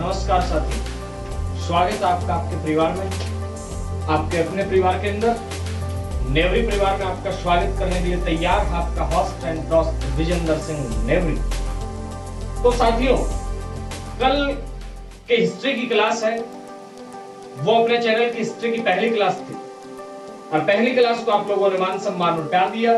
नमस्कार साथी, स्वागत है आपका आपके परिवार में, आपके अपने परिवार के अंदर। नेवरी परिवार में आपका स्वागत करने के लिए तैयार है आपका होस्ट एंड दोस्त विजेंद्र सिंह नेवरी। तो साथियों, कल के हिस्ट्री की क्लास है, वो अपने चैनल की हिस्ट्री की पहली क्लास थी और पहली क्लास को आप लोगों ने मान सम्मान और प्यार दिया,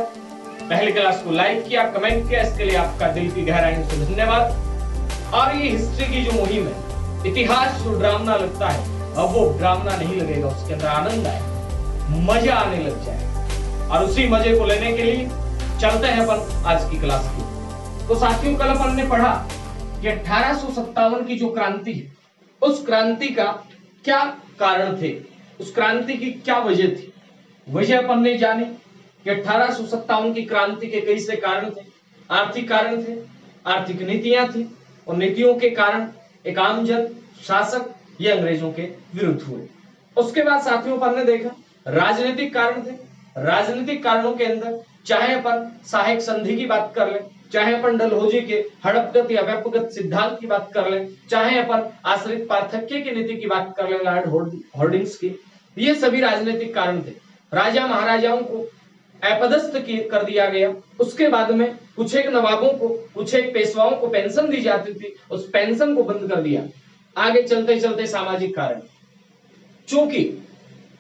पहली क्लास को लाइक किया, कमेंट किया, इसके लिए आपका दिल की गहराई से धन्यवाद। और ये हिस्ट्री की जो मुहिम है, इतिहास जो ड्रामना लगता है, अब वो ड्रामना नहीं लगेगा, उसके अंदर आनंद आए, मजा आने लग जाए। और उसी मजे को लेने के लिए चलते हैं अपन आज की क्लास की। तो साथियों, कल अपन ने पढ़ा कि 1857 की जो क्रांति है, उस क्रांति का क्या कारण थे, उस क्रांति की क्या वजह थी। वजह अपन ने जाने कि 1857 की क्रांति के कई से कारण थे। आर्थिक कारण थे, आर्थिक नीतियां थी, और नीतियों के कारण एक आमजन शासक ये अंग्रेजों के विरुद्ध हुए। उसके बाद साथियों, अपन ने देखा राजनीतिक कारण थे। राजनीतिक कारणों के अंदर चाहे अपन सहायक संधि की बात कर लें, चाहे अपन डलहौजी के हड़पगत या व्यापकगत सिद्धांत की बात कर लें, चाहे अपन आश्रित पार्थक्य की नीति की बात कर लें, लॉर्ड होर्डिंग्स की, ये सभी राजनीतिक कारण थे। राजा महाराजाओं को अपदस्थ कर दिया गया। उसके बाद में कुछ एक नवाबों को, कुछ एक पेशवाओं को पेंशन दी जाती थी, उस पेंशन को बंद कर दिया। आगे चलते चलते सामाजिक कारण, चूंकि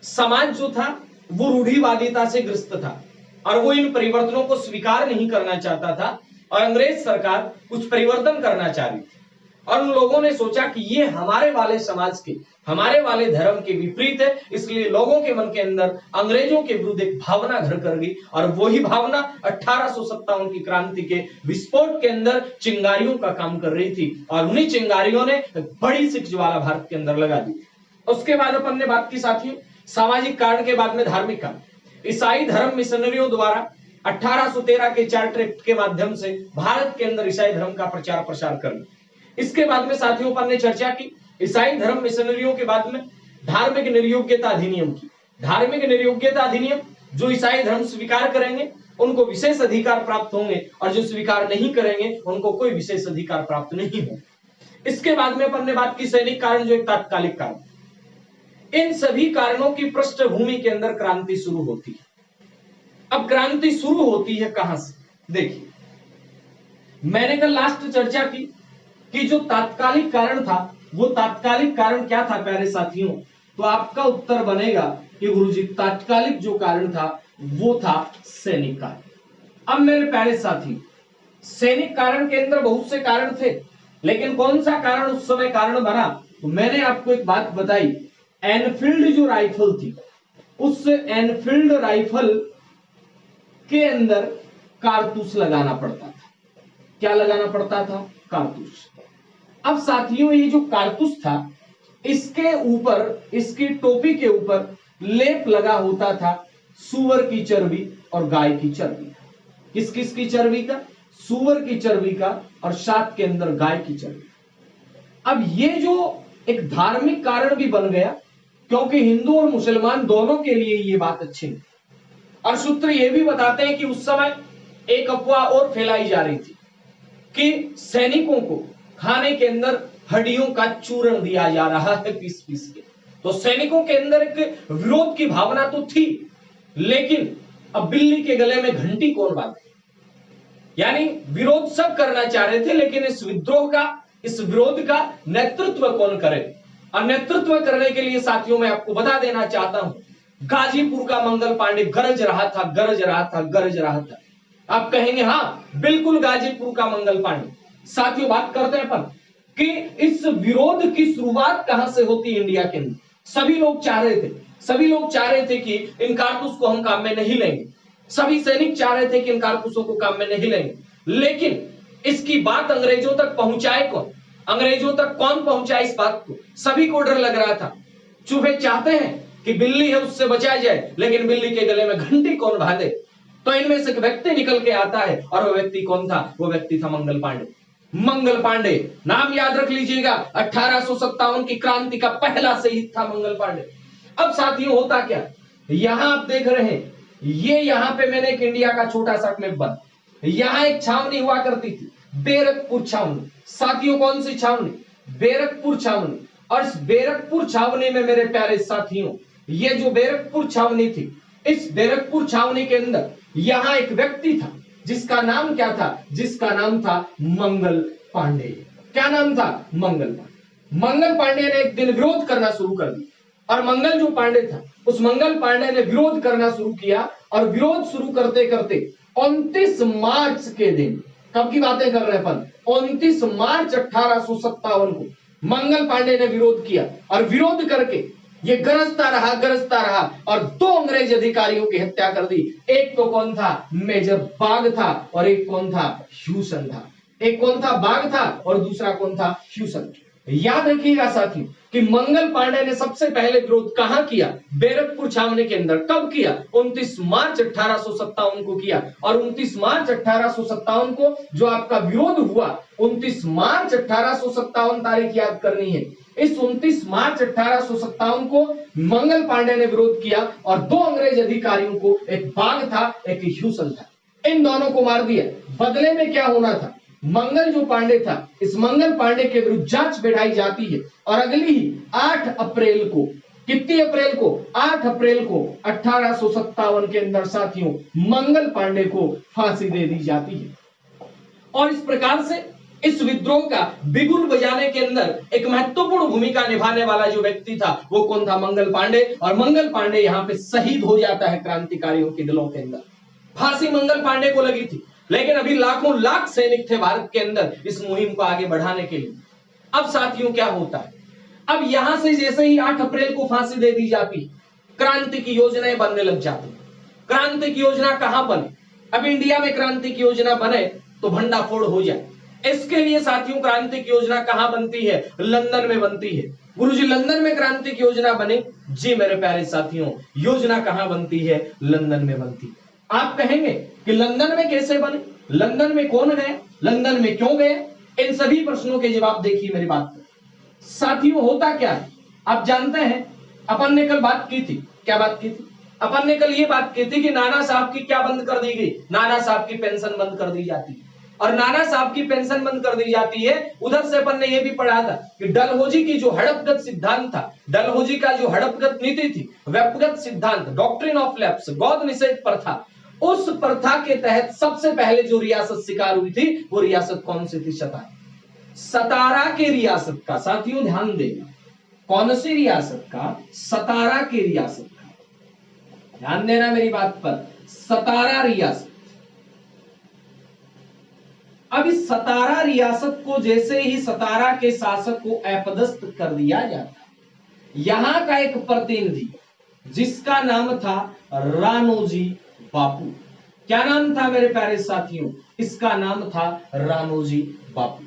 समाज जो था वो रूढ़िवादिता से ग्रस्त था और वो इन परिवर्तनों को स्वीकार नहीं करना चाहता था, और अंग्रेज सरकार कुछ परिवर्तन करना चाह रही थी। और उन लोगों ने सोचा कि ये हमारे वाले समाज के, हमारे वाले धर्म के विपरीत है, इसलिए लोगों के मन के अंदर अंग्रेजों के विरुद्ध एक भावना घर कर गई। और वही भावना 1857 की क्रांति के विस्फोट के अंदर चिंगारियों का काम कर रही थी, और उन्हीं चिंगारियों ने बड़ी सी ज्वाला भारत के अंदर लगा दी। उसके बाद अपन ने बात की साथियों सामाजिक कारण के बाद में धार्मिक कारण। ईसाई धर्म मिशनरियों द्वारा 1813 के चार्टर एक्ट के माध्यम से भारत के अंदर ईसाई धर्म का प्रचार प्रसार करना। इसके बाद में साथियों अपन ने चर्चा की ईसाई धर्म मिशनरियों के बाद में धार्मिक निर्योग्यता अधिनियम की। धार्मिक निर्योग्यता अधिनियम, जो ईसाई धर्म स्वीकार करेंगे उनको विशेष अधिकार प्राप्त होंगे, और जो स्वीकार नहीं करेंगे उनको कोई विशेष अधिकार प्राप्त नहीं होंगे। इसके बाद में अपन ने बात की सैनिक कारण, जो एक तात्कालिक कारण। इन सभी कारणों की पृष्ठभूमि के अंदर क्रांति शुरू होती है। अब क्रांति शुरू होती है कहां से? देखिए, मैंने कल लास्ट चर्चा की कि जो तात्कालिक कारण था, वो तात्कालिक कारण क्या था प्यारे साथियों? तो आपका उत्तर बनेगा कि गुरुजी तात्कालिक जो कारण था वो था सैनिक कारण। अब मेरे प्यारे साथी, सैनिक कारण के अंदर बहुत से कारण थे, लेकिन कौन सा कारण उस समय कारण बना? तो मैंने आपको एक बात बताई, एनफील्ड जो राइफल थी, उस एनफील्ड राइफल के अंदर कारतूस लगाना पड़ता था। क्या लगाना पड़ता था? कारतूस। अब साथियों, ये जो कारतूस था, इसके ऊपर, इसकी टोपी के ऊपर लेप लगा होता था सूअर की चर्बी और गाय की चर्बी का। किस किस की चर्बी का? सूअर की चर्बी का, और साथ के अंदर गाय की चर्बी। अब ये जो एक धार्मिक कारण भी बन गया, क्योंकि हिंदू और मुसलमान दोनों के लिए ये बात अच्छी नहीं। और सूत्र ये भी बताते हैं कि उस समय एक अफवाह और फैलाई जा रही थी कि सैनिकों को खाने के अंदर हड्डियों का चूर्ण दिया जा रहा है पीस पीस के। तो सैनिकों के अंदर एक विरोध की भावना तो थी, लेकिन अब बिल्ली के गले में घंटी कौन बांधे? यानी विरोध सब करना चाह रहे थे, लेकिन इस विद्रोह का, इस विरोध का नेतृत्व कौन करे? और नेतृत्व करने के लिए साथियों मैं आपको बता देना चाहता हूं, गाजीपुर का मंगल पांडे गरज रहा था, गरज रहा था, गरज रहा था। आप कहेंगे हाँ बिल्कुल गाजीपुर का मंगल पांडे। साथियों, बात करते हैं अपन कि इस विरोध की शुरुआत कहां से होती है इंडिया के अंदर। सभी लोग चाह रहे थे, सभी लोग चाह रहे थे कि इन कारतूस को हम काम में नहीं लेंगे। सभी सैनिक चाह रहे थे कि इन कारतूसों को काम में नहीं लेंगे, लेकिन इसकी बात अंग्रेजों तक पहुंचाए कौन? अंग्रेजों तक कौन पहुंचाए इस बात को? सभी को डर लग रहा था। चूहे चाहते हैं कि बिल्ली है उससे बचाया जाए, लेकिन बिल्ली के गले में घंटी कौन बांधे? तो इनमें से एक व्यक्ति निकल के आता है, और वो व्यक्ति कौन था? वो व्यक्ति था मंगल पांडे। मंगल पांडे, नाम याद रख लीजिएगा, 1857 की क्रांति का पहला शहीद था मंगल पांडे। अब साथियों होता क्या, यहां आप देख रहे हैं, ये यहां पे मैंने एक इंडिया का छोटा सा क्लिप बना। यहां एक छावनी हुआ करती थी, बेरकपुर छावनी। साथियों कौन सी छावनी? बैरकपुर छावनी। और इस बैरकपुर छावनी में मेरे प्यारे साथियों, ये जो बैरकपुर छावनी थी, इस बैरकपुर छावनी के अंदर यहां एक व्यक्ति था जिसका नाम क्या था? जिसका नाम था मंगल पांडे। क्या नाम था? मंगल पांडे। मंगल पांडे ने एक दिन विरोध करना शुरू कर दिया और मंगल जो पांडे था, उस मंगल पांडे ने विरोध करना शुरू किया और विरोध शुरू करते करते 29 मार्च के दिन, कब की बातें कर रहे हैं अपन? 29 मार्च 1857 को मंगल पांडे ने विरोध किया और विरोध करके ये गरजता रहा और 2 अंग्रेज अधिकारियों की हत्या कर दी। एक तो कौन था? मेजर बाग था और एक कौन था? ह्यूसन था। एक कौन था? बाग था और दूसरा कौन था? ह्यूसन। याद रखिएगा साथियों कि मंगल पांडे ने सबसे पहले विरोध कहां किया? बैरकपुर छावनी के अंदर। कब किया? 29 मार्च 1857 को किया। और 29 मार्च 1857 को जो आपका विरोध हुआ, 29 मार्च 1857 तारीख याद करनी है। इस 29 मार्च 1857 को मंगल पांडे ने विरोध किया और 2 अंग्रेज अधिकारियों को, एक बाग था, एक ह्यूसन था, इन दोनों को मार दिया। बदले में क्या होना था? मंगल जो पांडे था, इस मंगल पांडे के विरुद्ध जांच बैठाई जाती है और अगली ही 8 अप्रैल को, कितनी अप्रैल को? 8 अप्रैल को 1857 के अंदर साथियों मंगल पांडे को फांसी दे दी जाती है। और इस प्रकार से इस विद्रोह का बिगुल बजाने के अंदर एक महत्वपूर्ण भूमिका निभाने वाला जो व्यक्ति था वो कौन था? मंगल पांडे। और मंगल पांडे यहाँ पे शहीद हो जाता है क्रांतिकारियों के दिलों के अंदर। फांसी मंगल पांडे को लगी थी, लेकिन अभी लाखों लाख सैनिक थे भारत के अंदर इस मुहिम को आगे बढ़ाने के लिए। अब साथियों क्या होता है? अब यहां से जैसे ही 8 अप्रैल को फांसी दे दी जाती, क्रांति की योजनाएं बनने लग जाती। क्रांति की योजना कहां बने? अब इंडिया में क्रांति की योजना बने तो भंडाफोड़ हो जाए। इसके लिए साथियों क्रांति की योजना कहां बनती है? लंदन में बनती है। गुरुजी लंदन में क्रांति की योजना बने? जी मेरे प्यारे साथियों, योजना कहां बनती है? लंदन में बनती है। आप कहेंगे कि लंदन में कैसे बने? लंदन में कौन गए? लंदन में क्यों गए? इन सभी प्रश्नों के जवाब देखिए मेरी बात पर। साथियों होता क्या है आप जानते हैं? अपन ने कल बात की थी। क्या बात की थी? अपन ने कल ये बात की थी कि नाना साहब की क्या बंद कर दी गई? नाना साहब की पेंशन बंद कर दी जाती है। और नाना साहब की पेंशन बंद कर दी जाती है। उधर से अपन ने यह भी पढ़ा था कि डलहौजी की जो हड़पगत सिद्धांत था, डलहौजी का जो हड़पगत नीति थी, व्यक्तिगत सिद्धांत, डॉक्ट्रिन ऑफ लैप्स, गौद निषेध प्रथा, उस प्रथा के तहत सबसे पहले जो रियासत शिकार हुई थी वो रियासत कौन सी थी? सतारा। सतारा के रियासत का साथियों ध्यान देना, कौन सी रियासत का? सतारा के रियासत का। ध्यान देना मेरी बात पर, सतारा रियासत। अब इस सतारा रियासत को जैसे ही सतारा के शासक को अपदस्थ कर दिया जाता, यहां का एक प्रतिनिधि जिसका नाम था राणोजी बापू। क्या नाम था मेरे प्यारे साथियों? इसका नाम था राणोजी बापू।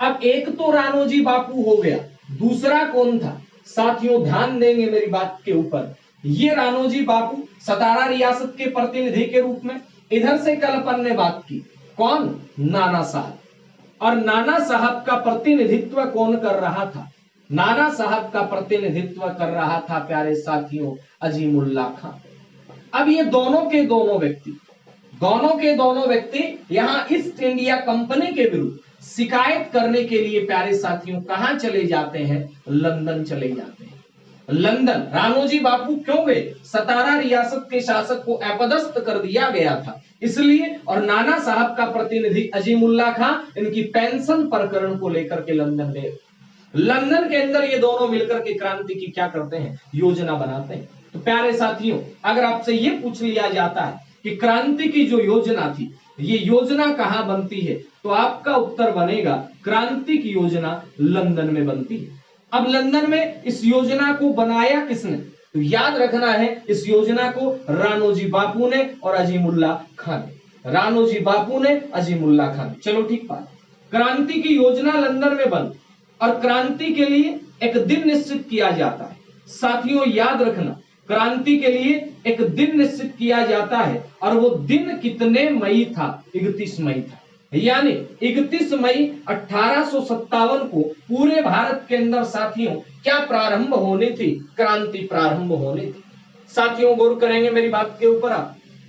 अब एक तो राणोजी बापू हो गया, दूसरा कौन था? साथियों ध्यान देंगे मेरी बात के ऊपर। ये राणोजी बापू सतारा रियासत के प्रतिनिधि के रूप में। इधर से कल अपन ने बात की, कौन? नाना साहब। और नाना साहब का प्रतिनिधित्व कौन कर रहा था? नाना साहब का प्रतिनिधित्व कर रहा था प्यारे साथियों अजीमुल्ला खान। अब ये दोनों के दोनों व्यक्ति यहां ईस्ट इंडिया कंपनी के विरुद्ध शिकायत करने के लिए प्यारे साथियों कहां चले जाते हैं? लंदन चले जाते हैं। लंदन राणोजी बापू क्यों गए? सतारा रियासत के शासक को अपदस्थ कर दिया गया था इसलिए। और नाना साहब का प्रतिनिधि अजीमुल्ला खान इनकी पेंशन प्रकरण को लेकर के लंदन गए। लंदन के अंदर ये दोनों मिलकर के क्रांति की क्या करते हैं? योजना बनाते हैं। तो प्यारे साथियों अगर आपसे ये पूछ लिया जाता है कि क्रांति की जो योजना थी ये योजना कहां बनती है, तो आपका उत्तर बनेगा क्रांति की योजना लंदन में बनती है। अब लंदन में इस योजना को बनाया किसने? तो याद रखना है इस योजना को राणोजी बापू ने और अजीमुल्ला खान ने। राणोजी बापू ने, अजीमुल्ला खान। चलो ठीक बात। क्रांति की योजना लंदन में बन और क्रांति के लिए एक दिन निश्चित किया जाता है। साथियों याद रखना क्रांति के लिए एक दिन निश्चित किया जाता है और वो दिन कितने मई था? 31 मई था। यानी 31 मई 1857 को पूरे भारत के अंदर साथियों क्या प्रारंभ होनी थी? क्रांति प्रारंभ होनी थी। साथियों गौर करेंगे मेरी बात के ऊपर।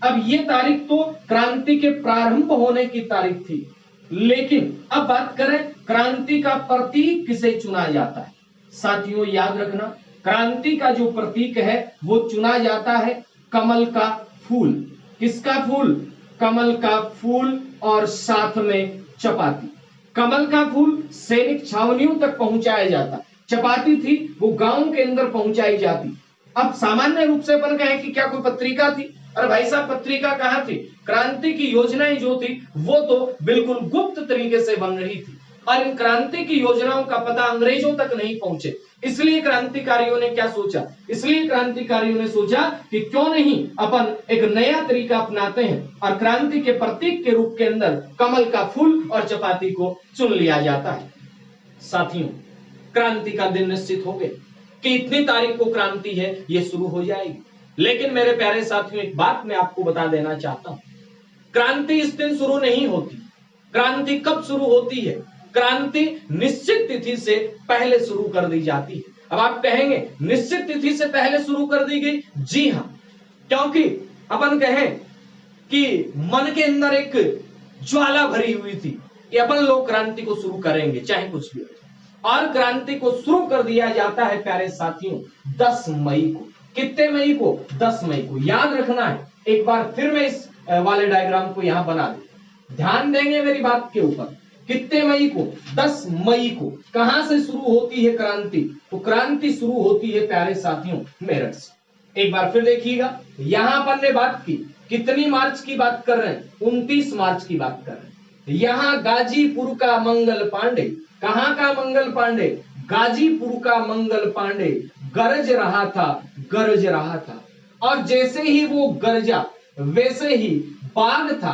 अब ये तारीख तो क्रांति के प्रारंभ होने की तारीख थी। लेकिन अब बात करें क्रांति का प्रतीक किसे चुना जाता है। साथियों याद रखना, क्रांति का जो प्रतीक है वो चुना जाता है कमल का फूल। किसका फूल? कमल का फूल और साथ में चपाती। कमल का फूल सैनिक छावनियों तक पहुंचाया जाता, चपाती थी वो गांव के अंदर पहुंचाई जाती। अब सामान्य रूप से अपन कहें कि क्या कोई पत्रिका थी? अरे भाई साहब पत्रिका कहां थी? क्रांति की योजनाएं जो थी वो तो बिल्कुल गुप्त तरीके से बन रही थी और इन क्रांति की योजनाओं का पता अंग्रेजों तक नहीं पहुंचे। इसलिए क्रांतिकारियों ने क्या सोचा? इसलिए क्रांतिकारियों ने सोचा कि क्यों नहीं अपन एक नया तरीका अपनाते हैं और क्रांति के प्रतीक के रूप के अंदर कमल का फूल और चपाती को चुन लिया जाता है। साथियों क्रांति का दिन निश्चित हो गया कि इतनी तारीख को क्रांति है ये शुरू हो जाएगी। लेकिन मेरे प्यारे साथियों एक बात मैं आपको बता देना चाहता हूं, क्रांति इस दिन शुरू नहीं होती। क्रांति कब शुरू होती है? क्रांति निश्चित तिथि से पहले शुरू कर दी जाती है। अब आप कहेंगे निश्चित तिथि से पहले शुरू कर दी गई? जी हां, क्योंकि अपन कहें कि मन के अंदर एक ज्वाला भरी हुई थी कि अपन लोग क्रांति को शुरू करेंगे चाहे कुछ भी हो। और क्रांति को शुरू कर दिया जाता है प्यारे साथियों 10 मई को। कितने मई को? 10 मई को। याद रखना है, एक बार फिर मैं इस वाले डायग्राम को यहां बना दूं, ध्यान देंगे मेरी बात के ऊपर। कितने मई को? 10 मई को। कहां से शुरू होती है क्रांति? तो क्रांति शुरू होती है प्यारे साथियों मेरठ से। एक बार फिर देखिएगा, यहां पर ने बात की कितनी मार्च की बात कर रहे हैं? 29 मार्च की बात कर रहे हैं। यहां गाजीपुर का मंगल पांडे, कहां का मंगल पांडे? गाजीपुर का मंगल पांडे गरज रहा था, गरज रहा था। और जैसे ही वो गरजा वैसे ही बाघ था,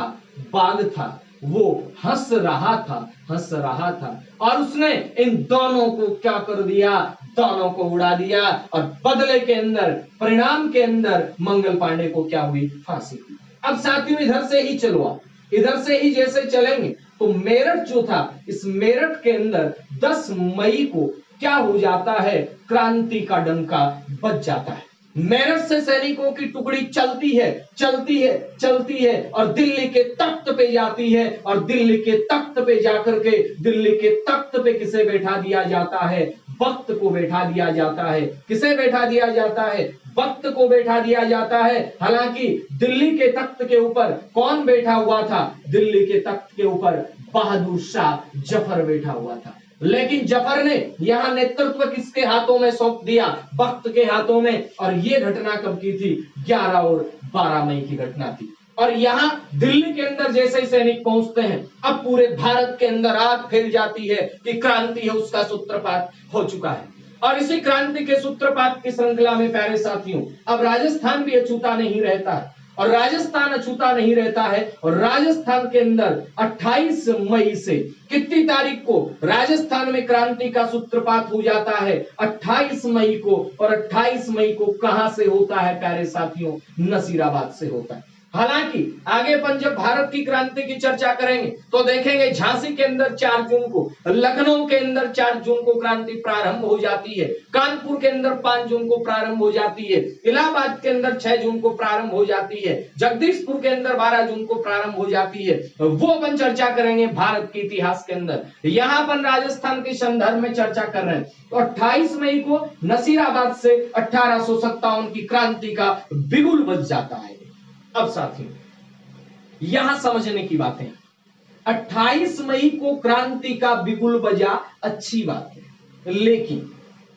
बाघ था, वो हंस रहा था, हंस रहा था। और उसने इन दोनों को क्या कर दिया? दोनों को उड़ा दिया। और बदले के अंदर, परिणाम के अंदर मंगल पांडे को क्या हुई? फांसी हुई। अब साथियों इधर से ही चलो, आप इधर से ही जैसे चलेंगे तो मेरठ जो था, इस मेरठ के अंदर 10 मई को क्या हो जाता है? क्रांति का डंका बज जाता है। मेरठ से सैनिकों की टुकड़ी चलती है, चलती है, चलती है और दिल्ली के तख्त पे जाती है। और दिल्ली के तख्त पे जाकर के, दिल्ली के तख्त पे किसे बैठा दिया जाता है? वक्त को बैठा दिया जाता है। किसे बैठा दिया जाता है? वक्त को बैठा दिया जाता है। हालांकि दिल्ली के तख्त के ऊपर कौन बैठा हुआ था? दिल्ली के तख्त के ऊपर बहादुर शाह जफर बैठा हुआ था। लेकिन जफर ने यहां नेतृत्व किसके हाथों में सौंप दिया? वक्त के हाथों में। और ये घटना कब की थी? 11 और 12 मई की घटना थी। और यहां दिल्ली के अंदर जैसे ही सैनिक पहुंचते हैं, अब पूरे भारत के अंदर आग फैल जाती है कि क्रांति है उसका सूत्रपात हो चुका है। और इसी क्रांति के सूत्रपात की श्रृंखला में प्यारे साथियों अब राजस्थान भी अछूता नहीं रहता है। और राजस्थान अछूता नहीं रहता है। और राजस्थान के अंदर 28 मई से कितनी तारीख को राजस्थान में क्रांति का सूत्रपात हो जाता है? 28 मई को। और 28 मई को कहां से होता है प्यारे साथियों? नसीराबाद से होता है। हालांकि आगे अपन जब भारत की क्रांति की चर्चा करेंगे तो देखेंगे झांसी के अंदर 4 जून को, लखनऊ के अंदर 4 जून को क्रांति प्रारंभ हो जाती है, कानपुर के अंदर 5 जून को प्रारंभ हो जाती है, इलाहाबाद के अंदर 6 जून को प्रारंभ हो जाती है, जगदीशपुर के अंदर 12 जून को प्रारंभ हो जाती है। वो अपन चर्चा करेंगे भारत के इतिहास के अंदर। यहाँ अपन राजस्थान के संदर्भ में चर्चा कर रहे हैं। तो 28 मई को नसीराबाद से 1857 की क्रांति का बिगुल बज जाता है। अब साथियों यहां समझने की बातें, 28 मई को क्रांति का बिगुल बजा, अच्छी बात है। लेकिन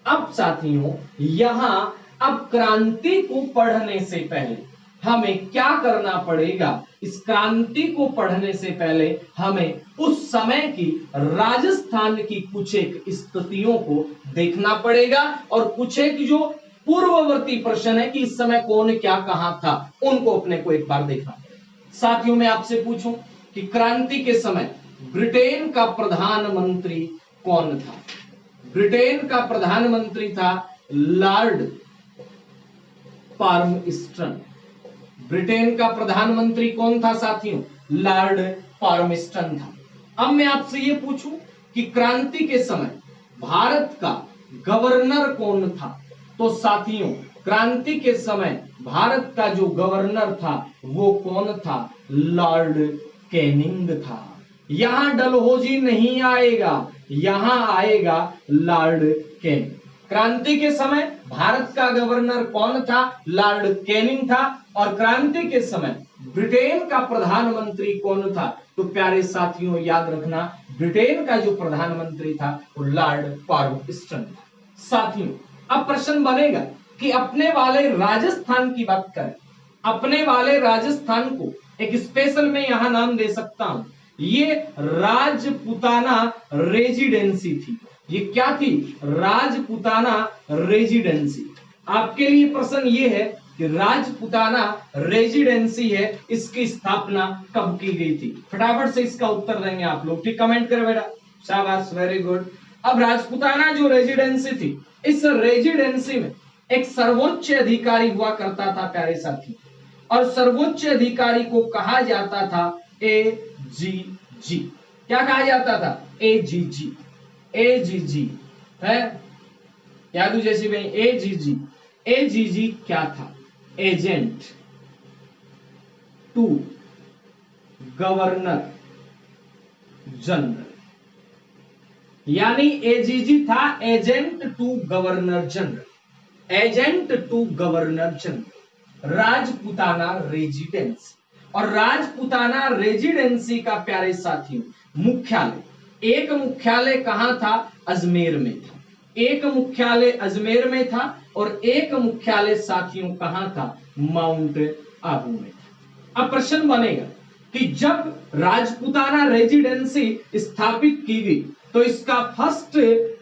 अब साथियों यहां अब क्रांति को पढ़ने से पहले हमें क्या करना पड़ेगा? इस क्रांति को पढ़ने से पहले हमें उस समय की राजस्थान की कुछ एक स्थितियों को देखना पड़ेगा और कुछ एक जो पूर्ववर्ती प्रश्न है कि इस समय कौन क्या कहां था, उनको अपने को एक बार देखना पड़ेगा। साथियों मैं आपसे पूछूं कि क्रांति के समय ब्रिटेन का प्रधानमंत्री कौन था? ब्रिटेन का प्रधानमंत्री था लॉर्ड पाल्मर्स्टन। ब्रिटेन का प्रधानमंत्री कौन था साथियों? लॉर्ड पाल्मर्स्टन था। अब मैं आपसे ये पूछूं कि क्रांति के समय भारत का गवर्नर कौन था? तो साथियों क्रांति के समय भारत का जो गवर्नर था वो कौन था? लॉर्ड कैनिंग था। यहां डलहौजी नहीं आएगा, यहां आएगा लॉर्ड कैनिंग। क्रांति के समय भारत का गवर्नर कौन था? लॉर्ड कैनिंग था। और क्रांति के समय ब्रिटेन का प्रधानमंत्री कौन था? तो प्यारे साथियों याद रखना, ब्रिटेन का जो प्रधानमंत्री था वो लॉर्ड पार्वस्टन था। साथियों अब प्रश्न बनेगा कि अपने वाले राजस्थान की बात करें, अपने वाले राजस्थान को एक स्पेशल में यहां नाम दे सकता हूं, ये राजपुताना रेजिडेंसी थी। ये क्या थी? राजपुताना रेजिडेंसी। आपके लिए प्रश्न ये है कि राजपुताना रेजिडेंसी है, इसकी स्थापना कब की गई थी? फटाफट से इसका उत्तर देंगे आप लोग, ठीक? कमेंट करो बेटा, शाबाश, वेरी गुड। अब राजपुताना जो रेजिडेंसी थी, इस रेजिडेंसी में एक सर्वोच्च अधिकारी हुआ करता था प्यारे साथी, और सर्वोच्च अधिकारी को कहा जाता था एजीजी। क्या कहा जाता था? एजीजी। एजीजी है यादू जैसी भाई, एजीजी। एजीजी क्या था? एजेंट टू गवर्नर जनरल, यानी एजीजी था agent to governor general. Agent to governor general, Rajputana residency. और राजपुताना रेजिडेंसी का प्यारे साथियों मुख्यालय, एक मुख्यालय कहां था? अजमेर में था। एक मुख्यालय अजमेर में था और एक मुख्यालय साथियों कहां था? माउंट आबू में था। अब प्रश्न बनेगा कि जब राजपुताना रेजिडेंसी स्थापित की गई तो इसका फर्स्ट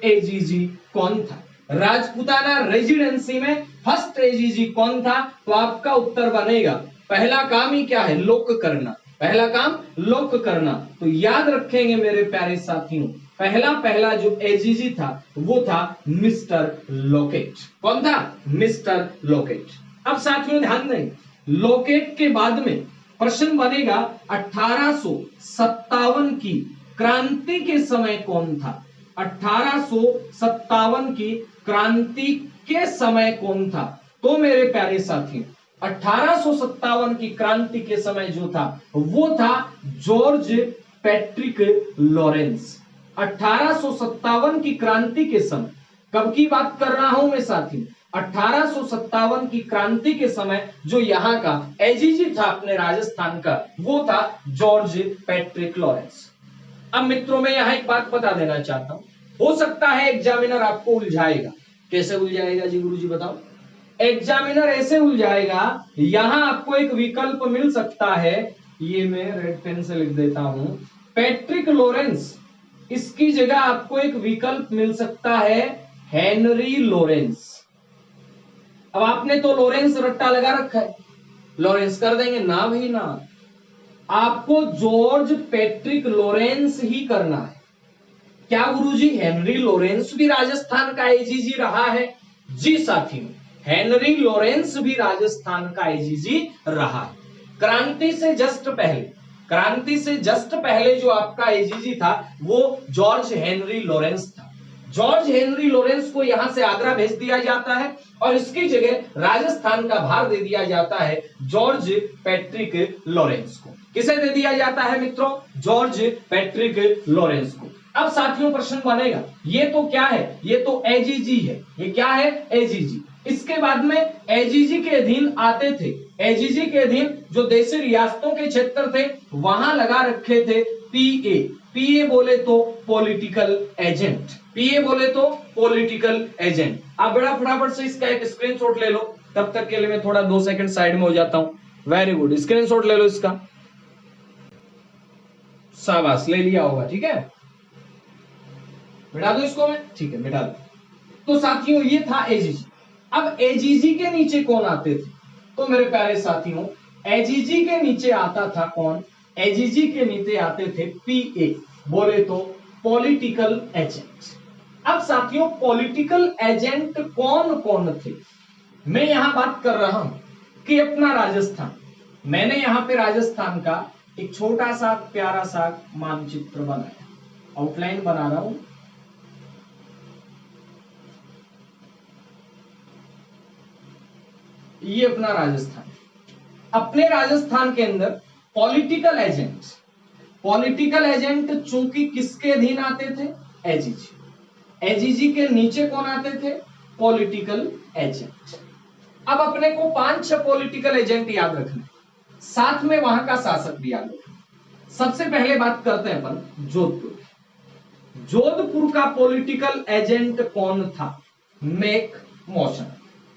एजीजी कौन था? राजपुताना रेजिडेंसी में फर्स्ट एजीजी कौन था? तो आपका उत्तर बनेगा, पहला काम ही क्या है? लोक करना। पहला काम लोक करना। तो याद रखेंगे मेरे प्यारे साथियों, पहला जो एजीजी था वो था मिस्टर लोकेट। कौन था? Mister locate. अब साथियों ध्यान दें, लोकेट के बाद में प्रश्न बनेगा 1857 की क्रांति के समय कौन था? 1857 की क्रांति के समय कौन था? तो मेरे प्यारे साथियों 1857 की क्रांति के समय जो था वो था जॉर्ज पैट्रिक लॉरेंस। 1857 की क्रांति के समय, कब की बात कर रहा हूं मैं साथी? 1857 की क्रांति के समय जो यहाँ का एजीजी था अपने राजस्थान का, वो था जॉर्ज पैट्रिक लॉरेंस। अब मित्रों में यहाँ एक बात बता देना चाहता हूं, हो सकता है एग्जामिनर आपको उलझाएगा। कैसे उलझाएगा जी गुरुजी बताओ? एग्जामिनर ऐसे उलझाएगा, यहां आपको एक विकल्प मिल सकता है, ये मैं रेड पेन से लिख देता हूं, पैट्रिक लॉरेंस, इसकी जगह आपको एक विकल्प मिल सकता है हेनरी लॉरेंस। अब आपने तो लॉरेंस रट्टा लगा रखा है, लॉरेंस कर देंगे ना भाई ना, आपको जॉर्ज पैट्रिक लॉरेंस ही करना है। क्या गुरुजी हेनरी लॉरेंस भी राजस्थान का एजीजी रहा है? जी साथियों, हेनरी लॉरेंस भी राजस्थान का एजीजी रहा है। क्रांति से जस्ट पहले, क्रांति से जस्ट पहले जो आपका एजीजी था वो जॉर्ज हेनरी लॉरेंस था। जॉर्ज हेनरी लॉरेंस को यहां से आगरा भेज दिया जाता है और इसकी जगह राजस्थान का भार दे दिया जाता है जॉर्ज पैट्रिक लॉरेंस को। किसे दे दिया जाता है मित्रों? जॉर्ज पैट्रिक लॉरेंस को। अब साथियों प्रश्न बनेगा, ये तो क्या है? ये तो एजीजी है। ये क्या है? एजीजी। इसके बाद में एजीजी के अधीन आते थे, एजीजी के अधीन जो देशी रियासतों के क्षेत्र थे वहां लगा रखे थे पीए। पीए बोले तो पॉलिटिकल एजेंट, पीए बोले तो पॉलिटिकल एजेंट। आप बड़ा फटाफट से इसका एक स्क्रीनशॉट ले लो, तब तक के लिए मैं थोड़ा 2 सेकंड साइड में हो जाता हूं। वेरी गुड, स्क्रीनशॉट ले लो इसका, शाबाश, ले लिया होगा, ठीक है, मिटा दो इसको मैं, ठीक है मिटा दो। तो साथियों ये था एजीजी। अब एजीजी के नीचे कौन आते थे? तो मेरे प्यारे साथियों एजीजी के नीचे आता था कौन? एजीजी के नीचे आते थे पीए, बोले तो पॉलिटिकल एजेंट। अब साथियों पॉलिटिकल एजेंट कौन कौन थे? मैं यहां बात कर रहा हूं कि अपना राजस्थान, मैंने यहां पे राजस्थान का एक छोटा सा प्यारा सा मानचित्र बनाया, आउटलाइन बना रहा हूं। ये अपना राजस्थान, अपने राजस्थान के अंदर पॉलिटिकल एजेंट, पॉलिटिकल एजेंट चूंकि किसके अधीन आते थे? एजीजी। एजीजी के नीचे कौन आते थे? Political agent. अब अपने को 5-6 पॉलिटिकल एजेंट याद रखने, साथ में वहां का शासक भी याद रखना। सबसे पहले बात करते हैं अपन जोधपुर। जोधपुर का पॉलिटिकल एजेंट कौन था? Make motion.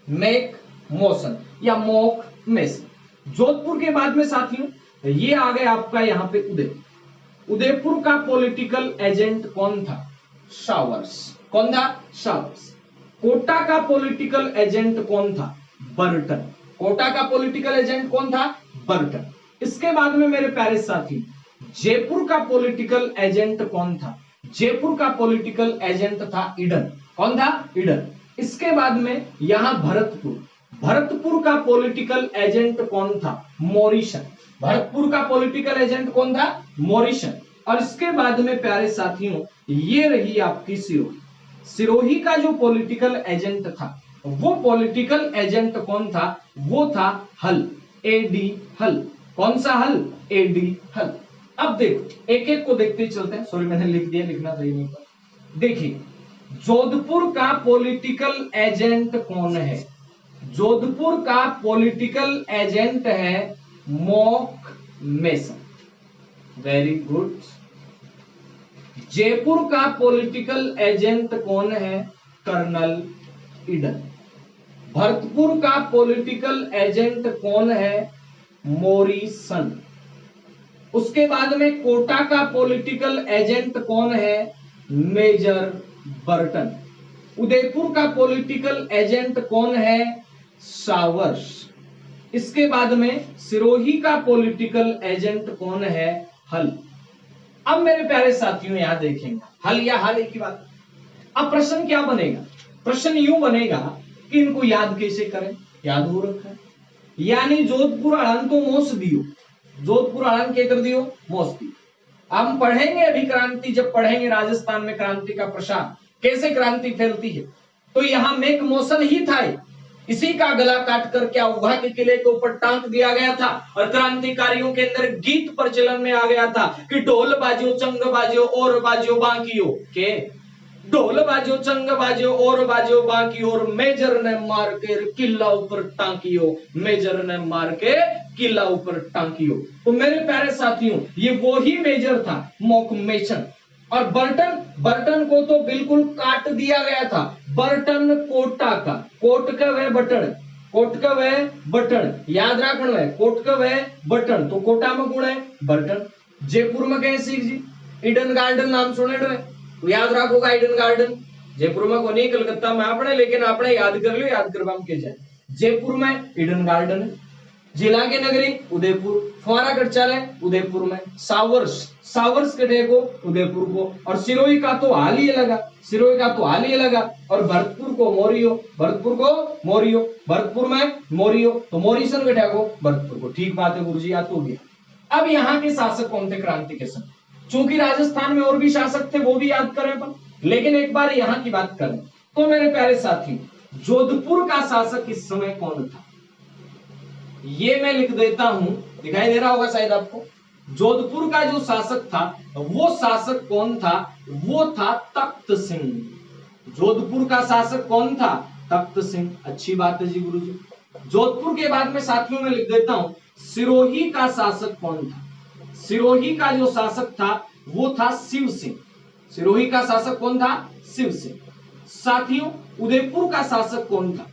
मेक मोशन या मोक मेसन। जोधपुर के बाद में साथियों ये आ गए आपका यहां पे उदयपुर। उदयपुर का पॉलिटिकल एजेंट कौन था? शावर्स। कौन था? शावर्स। कोटा का पॉलिटिकल एजेंट कौन था? बर्टन। कोटा का पॉलिटिकल एजेंट कौन था? बर्टन। इसके बाद में मेरे प्यारे साथी जयपुर का पॉलिटिकल एजेंट कौन था? जयपुर का पॉलिटिकल एजेंट था ईडन। कौन था? ईडन। इसके बाद में यहां भरतपुर। भरतपुर का पॉलिटिकल एजेंट कौन था? मॉरिशन। भरतपुर का पॉलिटिकल एजेंट कौन था? मॉरिशन। और इसके बाद में प्यारे साथियों ये रही आपकी सिरोही। सिरोही का जो पॉलिटिकल एजेंट था वो पॉलिटिकल एजेंट कौन था? वो था हल। एडी हल। कौन सा हल? एडी हल। अब देखो एक एक को देखते ही चलते हैं। सॉरी मैंने लिख दिया, लिखना सही नहीं था। देखिए जोधपुर का पॉलिटिकल एजेंट कौन है? जोधपुर का पॉलिटिकल एजेंट है Mock Mason. Very good. Jaipur का पॉलिटिकल एजेंट कौन है? Colonel Eden. भरतपुर का पॉलिटिकल एजेंट कौन है? मॉरिसन। उसके बाद में कोटा का पॉलिटिकल एजेंट कौन है? Major Burton. उदयपुर का पॉलिटिकल एजेंट कौन है? शावर्स। इसके बाद में सिरोही का पॉलिटिकल एजेंट कौन है? हल। अब मेरे प्यारे साथियों यहां देखेंगे हल या हल एक ही बात। अब प्रश्न क्या बनेगा? प्रश्न यूं बनेगा कि इनको याद कैसे करें? याद हो रखा है, यानी जोधपुर आड़न तो मोस दियो। जोधपुर आड़न क्या कर दियो? मोस दियो। हम पढ़ेंगे अभी क्रांति, जब पढ़ेंगे राजस्थान में क्रांति का प्रसार कैसे क्रांति फैलती है, तो यहां मेक मोशन ही था। इसी का गला काट कर क्या उघा के किले के ऊपर टांग दिया गया था और क्रांतिकारियों के अंदर गीत प्रचलन में आ गया था कि ढोल बाजियो चंग बाजियो और बाजियो बाकियो के ढोल बाजियो चंग बाजियो और बाजियो बाकी और मेजर ने मार के किला ऊपर टांकियो। मेजर ने मार के किला ऊपर टांकियो। तो मेरे प्यारे साथियों ये वो ही मेजर था मोक मेसन। और बर्टन, बर्टन को तो बिल्कुल काट दिया गया था। बर्टन कोटा का, कोट का वह बटन, कोट का वह बटन याद रखना है। कोट का वह बटन तो कोटा में गुण है बर्टन। जयपुर में कैसे जी? ईडन गार्डन नाम सुने तो याद रखोगा ईडन गार्डन। जयपुर में को नहीं कलकत्ता में आपने, लेकिन आपने याद कर लो, याद करवा के जाए। जयपुर में ईडन गार्डन है। जिला के नगरी उदयपुर। फुआरा गढ़चालय उदयपुर में। सावर्स, सावर्स के देखो उदयपुर को। और सिरोही का तो हाल ही लगा, सिरोही का तो हाल ही लगा। और भरतपुर को मोरियो, भरतपुर को मोरियो। भरतपुर में मोरियो तो मोरिसन के देखो भरतपुर को। ठीक बात है गुरुजी, याद हो गया। अब यहाँ के शासक कौन थे क्रांति के समय? चूंकि राजस्थान में और भी शासक थे वो भी याद करें अपन, लेकिन एक बार यहाँ की बात करें तो मेरे प्यारे साथी जोधपुर का शासक इस समय कौन था? ये मैं लिख देता हूं, दिखाई दे रहा होगा शायद आपको। जोधपुर का जो शासक था वो शासक कौन था? वो था तख्त सिंह। जोधपुर का शासक कौन था? तख्त सिंह। अच्छी बात है जी गुरुजी। जोधपुर के बाद में साथियों में लिख देता हूं सिरोही का शासक कौन था? सिरोही का जो शासक था वो था शिव सिंह। सिरोही का शासक कौन था? शिव सिंह। साथियों उदयपुर का शासक कौन था?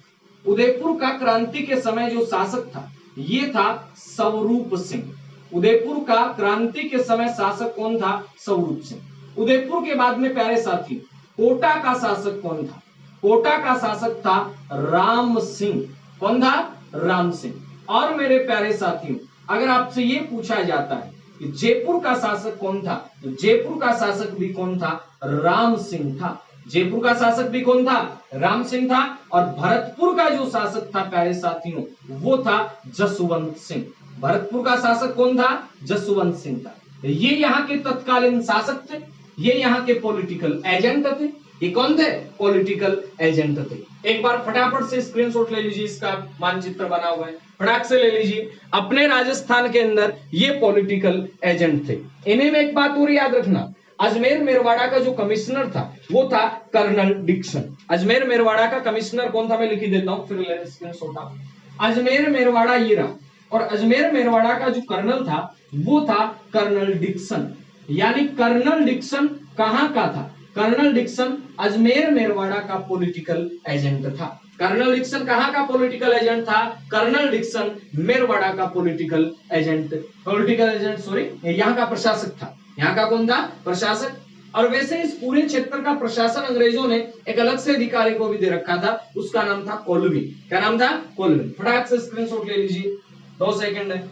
उदयपुर का क्रांति के समय जो शासक था ये था स्वरूप सिंह। उदयपुर का क्रांति के समय शासक कौन था? स्वरूप सिंह। उदयपुर के बाद में प्यारे साथी कोटा का शासक कौन था? कोटा का शासक था राम सिंह। कौन था? राम सिंह। और मेरे प्यारे साथियों अगर आपसे ये पूछा जाता है कि जयपुर का शासक कौन था, तो जयपुर का शासक भी कौन था? राम सिंह था। जयपुर का शासक भी कौन था? राम सिंह था। और भरतपुर का जो शासक था प्यारे साथियों वो था जसवंत सिंह। भरतपुर का शासक कौन था? जसवंत सिंह था। ये यहाँ के तत्कालीन शासक थे, ये यहाँ के पॉलिटिकल एजेंट थे, ये कौन थे? पॉलिटिकल एजेंट थे। एक बार फटाफट से स्क्रीनशॉट ले लीजिए, इसका मानचित्र बना हुआ है, फटाक से ले लीजिए। अपने राजस्थान के अंदर ये पॉलिटिकल एजेंट थे। इन्हीं में एक बात और याद रखना, अजमेर मेरवाड़ा का जो कमिश्नर था वो था कर्नल डिक्सन। अजमेर मेरवाड़ा का कमिश्नर कौन था? मैं लिख देता हूं, फिर ले स्क्रीनशॉट आप। अजमेर मेरवाड़ा ये रहा, और अजमेर मेरवाड़ा का जो कर्नल था वो था कर्नल डिक्सन। यानी कर्नल डिक्सन कहां का था? कर्नल डिक्सन अजमेर मेरवाड़ा का पॉलिटिकल एजेंट था। कर्नल डिक्सन कहां का पॉलिटिकल एजेंट था? कर्नल डिक्सन मेरवाड़ा का पॉलिटिकल एजेंट सॉरी, यहाँ का प्रशासक था। यहाँ का कौन था? प्रशासक। और वैसे इस पूरे क्षेत्र का प्रशासन अंग्रेजों ने एक अलग से अधिकारी को भी दे रखा था, उसका नाम था कोलविन। क्या नाम था? कोलविन। फटाक से स्क्रीनशॉट ले लीजिए, 2 सेकंड है,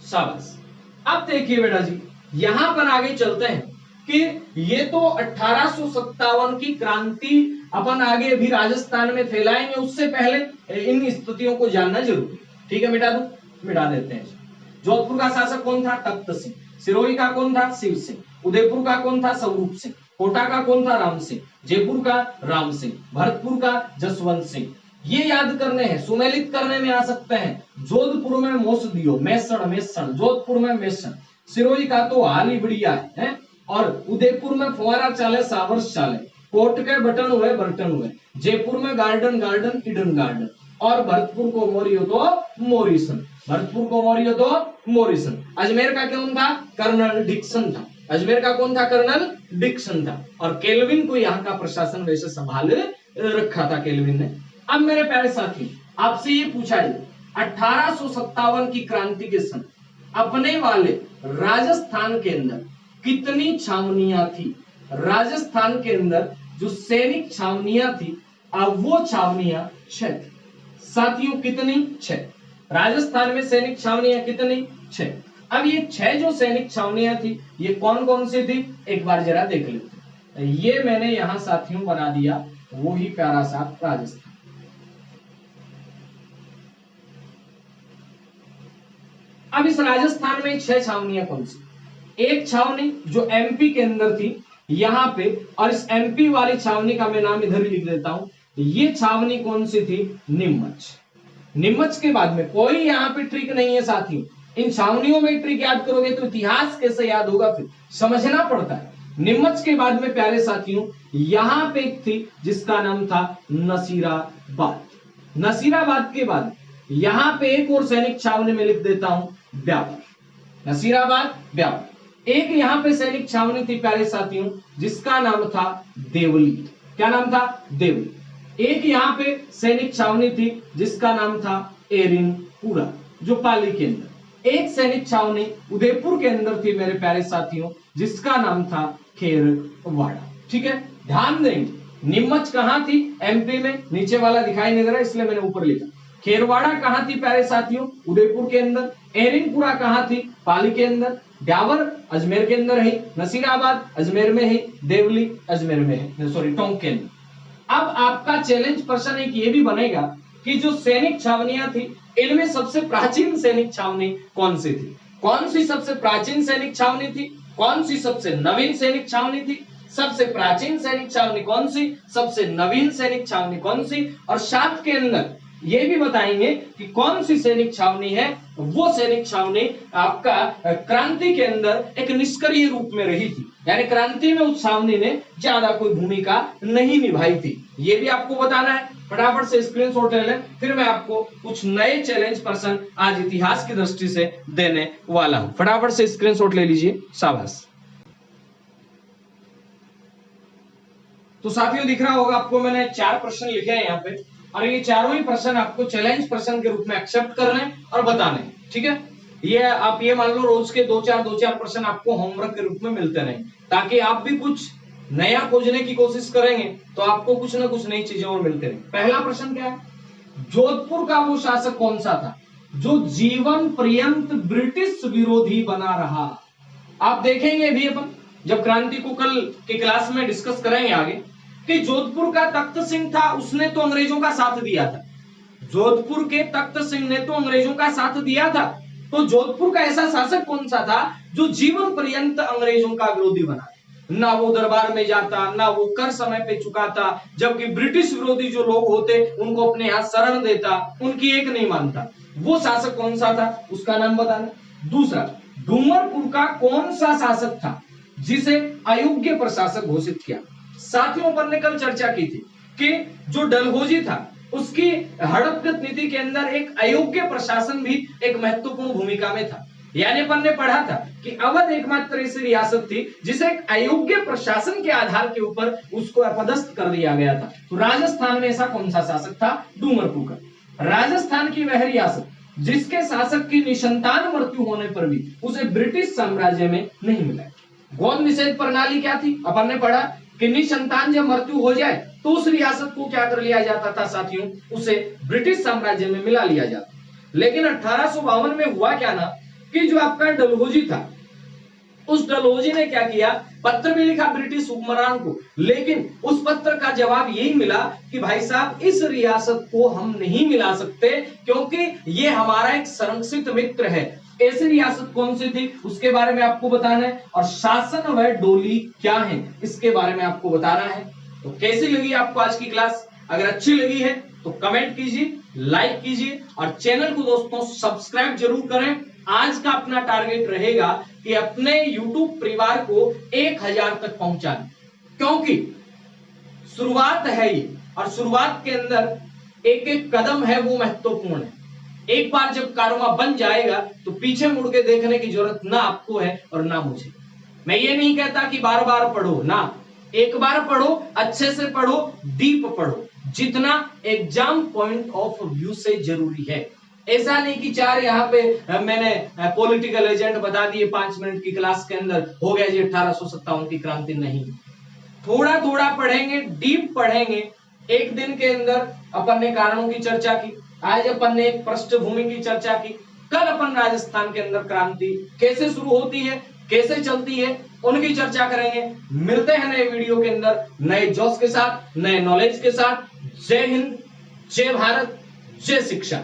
शाबाश। अब देखिए बेटा जी, यहां पर आगे चलते हैं कि ये तो 1857 की क्रांति अपन आगे अभी राजस्थान में फैलाएंगे, उससे पहले इन स्थितियों को जानना जरूरी। ठीक है, मिटा दूं? मिटा देते हैं। जोधपुर का शासक कौन था? तख्त सिंह। सिरोही का कौन था? शिव सिंह। उदयपुर का कौन था? स्वरूप सिंह। कोटा का कौन था? राम सिंह। जयपुर का राम सिंह। भरतपुर का जसवंत सिंह। ये याद करने हैं, सुमेलित करने में आ सकते हैं। जोधपुर में मोसदियो, मेसण, जोधपुर में मेसण। सिरोही का तो हाल ही बढ़िया है, और उदयपुर में फुवारा चाले, सावर्स चाले। कोट के बटन हुए, बर्तन हुए। जयपुर में गार्डन, ईडन गार्डन। और भरतपुर को मोरियो तो मोरिसन। भरतपुर को मोरियो तो मोरिसन। अजमेर का कौन था? कर्नल डिक्सन था। अजमेर का कौन था? कर्नल डिक्सन था। और केल्विन को यहाँ का प्रशासन वैसे संभाल रखा था केल्विन ने। अब मेरे प्यारे साथी, आपसे ये पूछा है 1857 की क्रांति के समय अपने वाले राजस्थान के अंदर कितनी छावनियां थी? राजस्थान के अंदर जो सैनिक छावनियां थी, अब वो छावनियां 6 थी। साथियों कितनी? 6। राजस्थान में सैनिक छावनियां कितनी? 6। अब ये 6 जो सैनिक छावनियां थी, ये कौन कौन सी थी? एक बार जरा देख लेते हैं। ये मैंने यहां साथियों बना दिया, वो ही प्यारा सा राजस्थान। अब इस राजस्थान में 6 छावनियां कौन सी? एक छावनी जो एमपी के अंदर थी यहां पे, और इस एमपी वाली छावनी का मैं नाम इधर ही लिख देता हूं। ये छावनी कौन सी थी? नीमच। नीमच के बाद में कोई यहाँ पे ट्रिक नहीं है साथियों। इन छावनियों में ट्रिक याद करोगे तो इतिहास कैसे याद होगा, फिर समझना पड़ता है। नीमच के बाद में प्यारे साथियों यहाँ पे एक थी जिसका नाम था नसीराबाद। नसीराबाद के बाद यहाँ पे एक और सैनिक छावनी में लिख देता हूं, ब्यावर। नसीराबाद, ब्यावर। एक यहाँ पे सैनिक छावनी थी प्यारे साथियों जिसका नाम था देवली। क्या नाम था? देवली। एक यहाँ पे सैनिक छावनी थी जिसका नाम था एरिनपुरा, जो पाली के अंदर। एक सैनिक छावनी उदयपुर के अंदर थी मेरे प्यारे साथियों जिसका नाम था खेरवाड़ा। ठीक है, ध्यान देंगे। नीमच कहां थी? एमपी में, नीचे वाला दिखाई नहीं दे रहा इसलिए मैंने ऊपर लिखा। खेरवाड़ा कहां थी प्यारे साथियों? उदयपुर के अंदर। एरिनपुरा कहां थी? पाली के अंदर। ब्यावर अजमेर के अंदर है। नसीराबाद अजमेर में है। देवली अजमेर में है, सॉरी टोंक के अंदर। अब आपका चैलेंज प्रश्न एक ये भी बनेगा कि जो सैनिक छावनियां थी इनमें सबसे प्राचीन सैनिक छावनी कौन सी थी? कौन सी सबसे प्राचीन सैनिक छावनी थी? कौन सी सबसे नवीन सैनिक छावनी थी? सबसे प्राचीन सैनिक छावनी कौन सी? सबसे नवीन सैनिक छावनी कौन सी? और साथ के अंदर ये भी बताएंगे कि कौन सी सैनिक छावनी है वो सैनिक छावनी आपका क्रांति के अंदर एक निष्क्रिय रूप में रही थी, यानी क्रांति में उस छावनी ने ज्यादा कोई भूमिका नहीं निभाई थी। ये भी आपको बताना है। फटाफट से स्क्रीनशॉट ले लें, फिर मैं आपको कुछ नए चैलेंज प्रश्न आज इतिहास की दृष्टि से देने वाला हूं। फटाफट से स्क्रीनशॉट ले लीजिए, शाबाश। तो साथियों दिख रहा होगा आपको, मैंने 4 प्रश्न लिखे हैं यहाँ पे, और ये चारों ही प्रश्न आपको चैलेंज प्रश्न के रूप में एक्सेप्ट करने और बताने। ठीक है, ये आप ये मान लो रोज के 2-4 प्रश्न आपको होमवर्क के रूप में मिलते रहे, ताकि आप भी कुछ नया खोजने की कोशिश करेंगे तो आपको कुछ ना कुछ नई चीजें और मिलते रहे। पहला प्रश्न क्या है? जोधपुर का वो शासक कौन सा था जो जीवन पर्यंत ब्रिटिश विरोधी बना रहा? आप देखेंगे अभी अपन जब क्रांति को कल की क्लास में डिस्कस करेंगे आगे, कि जोधपुर का तख्त सिंह था, उसने तो अंग्रेजों का साथ दिया था। जोधपुर के तख्त सिंह ने तो अंग्रेजों का साथ दिया था। तो जोधपुर का ऐसा शासक कौन सा था जो जीवन पर्यंत अंग्रेजों का विरोधी बना? ना वो दरबार में जाता, ना वो कर समय पे चुकाता, जबकि ब्रिटिश विरोधी जो लोग होते उनको अपने यहाँ शरण देता, उनकी एक नहीं मानता। वो शासक कौन सा था, उसका नाम बताना। दूसरा, डूंगरपुर का कौन सा शासक था जिसे अयोग्य प्रशासक घोषित किया। साथियों, अपन ने कल चर्चा की थी कि जो डलहौजी था उसकी हड़पगत नीति के अंदर एक अयोग्य प्रशासन भी एक महत्वपूर्ण भूमिका में था। यानी अपन ने पढ़ा था कि अवध एकमात्र ऐसी रियासत थी जिसे एक अयोग्य प्रशासन के आधार के ऊपर उसको अपदस्थ कर दिया गया था। तो राजस्थान में ऐसा कौन सा शासक था, डूंगरपुर का। राजस्थान की वह रियासत जिसके शासक की निसंतान मृत्यु होने पर भी उसे ब्रिटिश साम्राज्य में नहीं मिला। गोद निषेध प्रणाली क्या थी, अपन ने पढ़ा कि निसंतान जब मृत्यु हो जाए तो उस रियासत को क्या कर लिया जाता था साथियों, उसे ब्रिटिश साम्राज्य में मिला लिया जाता। लेकिन 1852 में हुआ क्या ना कि जो आपका डलहौजी था, उस डलहौजी ने क्या किया, पत्र भी लिखा ब्रिटिश हुक्मरान को, लेकिन उस पत्र का जवाब यही मिला कि भाई साहब इस रियासत को हम नहीं मिला सकते क्योंकि ये हमारा एक संरक्षित मित्र है। ऐसी रियासत कौन सी थी उसके बारे में आपको बताना है, और शासन व डोली क्या है इसके बारे में आपको बताना है। तो कैसी लगी आपको आज की क्लास? अगर अच्छी लगी है तो कमेंट कीजिए, लाइक कीजिए और चैनल को दोस्तों सब्सक्राइब जरूर करें। आज का अपना टारगेट रहेगा कि अपने YouTube परिवार को 1000 तक पहुंचाना, क्योंकि शुरुआत है ये, और शुरुआत के अंदर एक एक कदम है वो महत्वपूर्ण है। एक बार जब कारवां बन जाएगा तो पीछे मुड़ के देखने की जरूरत ना आपको है और ना मुझे। मैं ये नहीं कहता कि बार बार पढ़ो ना, एक बार पढ़ो, अच्छे से पढ़ो, डीप पढ़ो, जितना एग्जाम पॉइंट ऑफ व्यू से जरूरी है। ऐसा नहीं कि चार यहाँ पे मैंने पॉलिटिकल एजेंट बता दिए 5 मिनट की क्लास के अंदर, हो गया जी 1857 की क्रांति। नहीं, थोड़ा थोड़ा पढ़ेंगे, डीप पढ़ेंगे। एक दिन के अंदर अपन ने कारणों की चर्चा की, आज अपन ने एक पृष्ठभूमि की चर्चा की, कल अपन राजस्थान के अंदर क्रांति कैसे शुरू होती है, कैसे चलती है, उनकी चर्चा करेंगे। मिलते हैं नए वीडियो के अंदर नए जोश के साथ, नए नॉलेज के साथ। जय हिंद, जय भारत, जय शिक्षा।